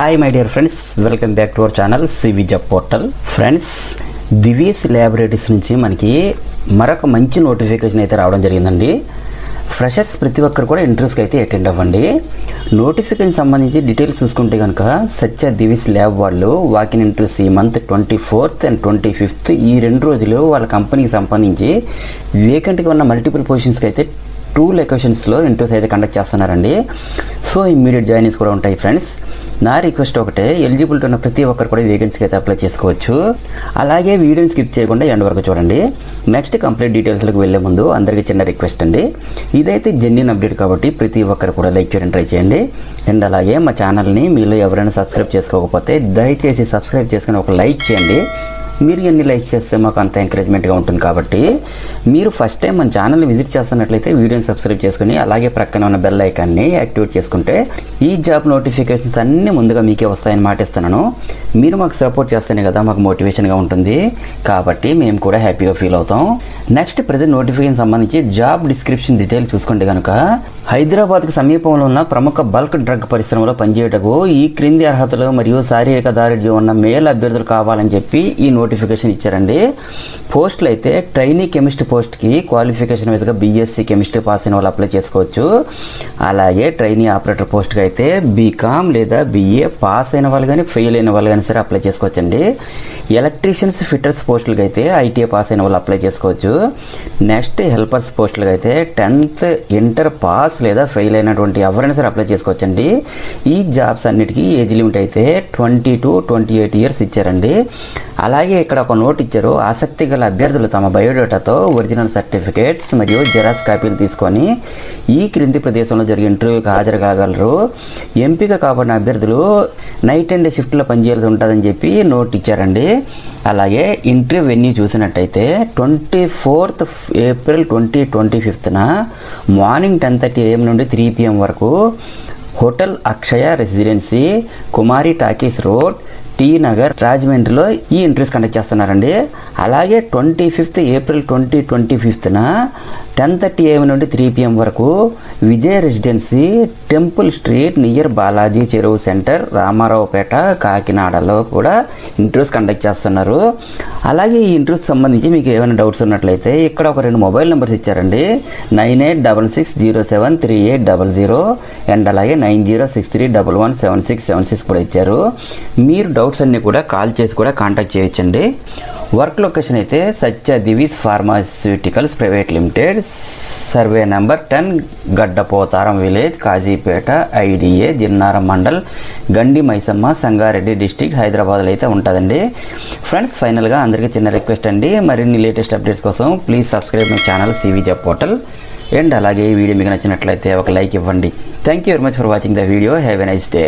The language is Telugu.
Hi my dear friends, welcome back to our channel CV job portal. Friends, Divi's laboratories నుంచి మనకి మరొక మంచి నోటిఫికేషన్ అయితే రావడం జరిగిందండి. ఫ్రెషర్స్ ప్రతి ఒక్కరు కూడా ఇంటర్వ్యూస్కి అయితే అటెండ్ అవ్వండి. నోటిఫికేషన్ సంబంధించి డీటెయిల్స్ చూసుకుంటే కనుక సత్య దివీస్ ల్యాబ్ వాళ్ళు వాకిన్ ఇంటర్వ్యూస్ ఈ మంత్ 24th and 25th ఈ 2 రోజులు వాళ్ళ కంపెనీకి సంబంధించి వేకెంట్గా ఉన్న మల్టిపుల్ పొజిషన్స్కి అయితే 2 లొకేషన్స్లో ఇంటర్వ్యూస్ అయితే కండక్ట్ చేస్తున్నారండి. సో ఇమ్మీడియట్ జాయినింగ్స్ కూడా ఉంటాయి ఫ్రెండ్స్. నా రిక్వెస్ట్ ఒకటే, ఎలిజిబిలిటీ ఉన్న ప్రతి ఒక్కరు కూడా వేకెన్సీకి అయితే అప్లై చేసుకోవచ్చు. అలాగే వీడియోని స్కిప్ చేయకుండా ఎండ్ వరకు చూడండి. నెక్స్ట్ కంప్లీట్ డీటెయిల్స్లోకి వెళ్లే ముందు అందరికీ చిన్న రిక్వెస్ట్ అండి, ఇదైతే జెన్యూన్ అప్డేట్ కాబట్టి ప్రతి ఒక్కరు కూడా లైక్ చేయడం ట్రై చేయండి. అండ్ అలాగే మా ఛానల్ని మీలో ఎవరైనా సబ్స్క్రైబ్ చేసుకోకపోతే దయచేసి సబ్స్క్రైబ్ చేసుకుని ఒక లైక్ చేయండి. మీరు ఎన్ని లైక్స్ చేస్తే మాకు అంత ఎంకరేజ్మెంట్గా ఉంటుంది. కాబట్టి మీరు ఫస్ట్ టైం మన ఛానల్ని విజిట్ చేస్తున్నట్లయితే వీడియోని సబ్స్క్రైబ్ చేసుకుని అలాగే ప్రక్కన ఉన్న బెల్ ఐకాన్ని యాక్టివేట్ చేసుకుంటే ఈ జాబ్ నోటిఫికేషన్స్ అన్నీ ముందుగా మీకే వస్తాయని మాటిస్తున్నాను. మీరు మాకు సపోర్ట్ చేస్తేనే కదా మాకు మోటివేషన్గా ఉంటుంది. కాబట్టి మేము కూడా హ్యాపీగా ఫీల్ అవుతాం. నెక్స్ట్ ప్రజెంట్ నోటిఫికేషన్ సంబంధించి జాబ్ డిస్క్రిప్షన్ డీటెయిల్స్ చూసుకుంటే కనుక హైదరాబాద్కు సమీపంలో ఉన్న ప్రముఖ బల్క్ డ్రగ్ పరిశ్రమలో పనిచేయటకు ఈ క్రింది అర్హతలు మరియు శారీరక దారిద్ర్యం ఉన్న మేల్ అభ్యర్థులు కావాలని చెప్పి ఈ నోటిఫికేషన్ ఇచ్చారండి. పోస్టులు అయితే ట్రైనీ కెమిస్ట్రీ పోస్ట్కి క్వాలిఫికేషన్ మీదుగా బీఎస్సీ కెమిస్ట్రీ పాస్ అయిన వాళ్ళు అప్లై చేసుకోవచ్చు. అలాగే ట్రైనీ ఆపరేటర్ పోస్ట్కి అయితే బీకామ్ లేదా బీఏ పాస్ అయిన వాళ్ళు కానీ ఫెయిల్ అయిన వాళ్ళు కానీ సరే అప్లై చేసుకోవచ్చండి. ఎలక్ట్రీషియన్స్ ఫిట్టర్స్ పోస్టులకి అయితే ఐటీఐ పాస్ అయిన వాళ్ళు అప్లై చేసుకోవచ్చు. నెక్స్ట్ హెల్పర్స్ పోస్టులకి అయితే 10th ఇంటర్ పాస్ లేదా ఫెయిల్ అయినటువంటి ఎవరైనా సరే అప్లై చేసుకోవచ్చండి. ఈ జాబ్స్ అన్నిటికీ ఏజ్ లిమిట్ అయితే 20 to 28 years ఇచ్చారండి. అలాగే ఇక్కడ ఒక నోట్ ఇచ్చారు, ఆసక్తి గల అభ్యర్థులు తమ బయోడేటాతో ఒరిజినల్ సర్టిఫికేట్స్ మరియు జెరాక్స్ కాపీలు తీసుకొని ఈ క్రింది ప్రదేశంలో జరిగే ఇంటర్వ్యూకి హాజరు కాగలరు. ఎంపిక కాబడిన అభ్యర్థులు నైట్ అండ్ షిఫ్ట్లో పనిచేయాల్సి ఉంటుందని చెప్పి నోట్ ఇచ్చారండి. అలాగే ఇంటర్వ్యూ వెన్యూ చూసినట్టయితే 24th April 2025 మార్నింగ్ 10:30 AM నుండి 3 PM వరకు హోటల్ అక్షయ రెసిడెన్సీ, కుమారి టాకీస్ రోడ్, టీ నగర్, రాజమండ్రిలో ఈ ఇంటర్వ్యూస్ కండక్ట్ చేస్తున్నారండి. అలాగే 25th April 2025 10:30 AM నుండి 3 PM వరకు Vijaya residency, temple street near Balaji Cheruvu centre, Ramaraopeta, కాకినాడలో కూడా ఇంటర్వ్యూస్ కండక్ట్ చేస్తున్నారు. అలాగే ఈ ఇంటర్వ్యూస్ సంబంధించి మీకు ఏమైనా డౌట్స్ ఉన్నట్లయితే ఇక్కడ ఒక 2 మొబైల్ నెంబర్స్ ఇచ్చారండి. 9866073800 అండ్ అలాగే 9063117676 కూడా ఇచ్చారు. మీరు డౌట్స్ అన్ని కూడా కాల్ చేసి కూడా కాంటాక్ట్ చేయొచ్చండి. వర్క్ లొకేషన్ అయితే Satya Divi's pharmaceuticals private limited, survey number 10, Gaddapotharam village, Kazipet, IDA, Jinnaram mandal, Gandi Maisamma, Sangareddy district, హైదరాబాద్లో అయితే ఉంటుందండి. ఫ్రెండ్స్, ఫైనల్గా అందరికీ చిన్న రిక్వెస్ట్ అండి, మరిన్ని లేటెస్ట్ అప్డేట్స్ కోసం please subscribe my channel CV job portal. And అలాగే ఈ వీడియో మీకు నచ్చినట్లయితే ఒక లైక్ ఇవ్వండి. Thank you very much for watching the video. Have a nice day.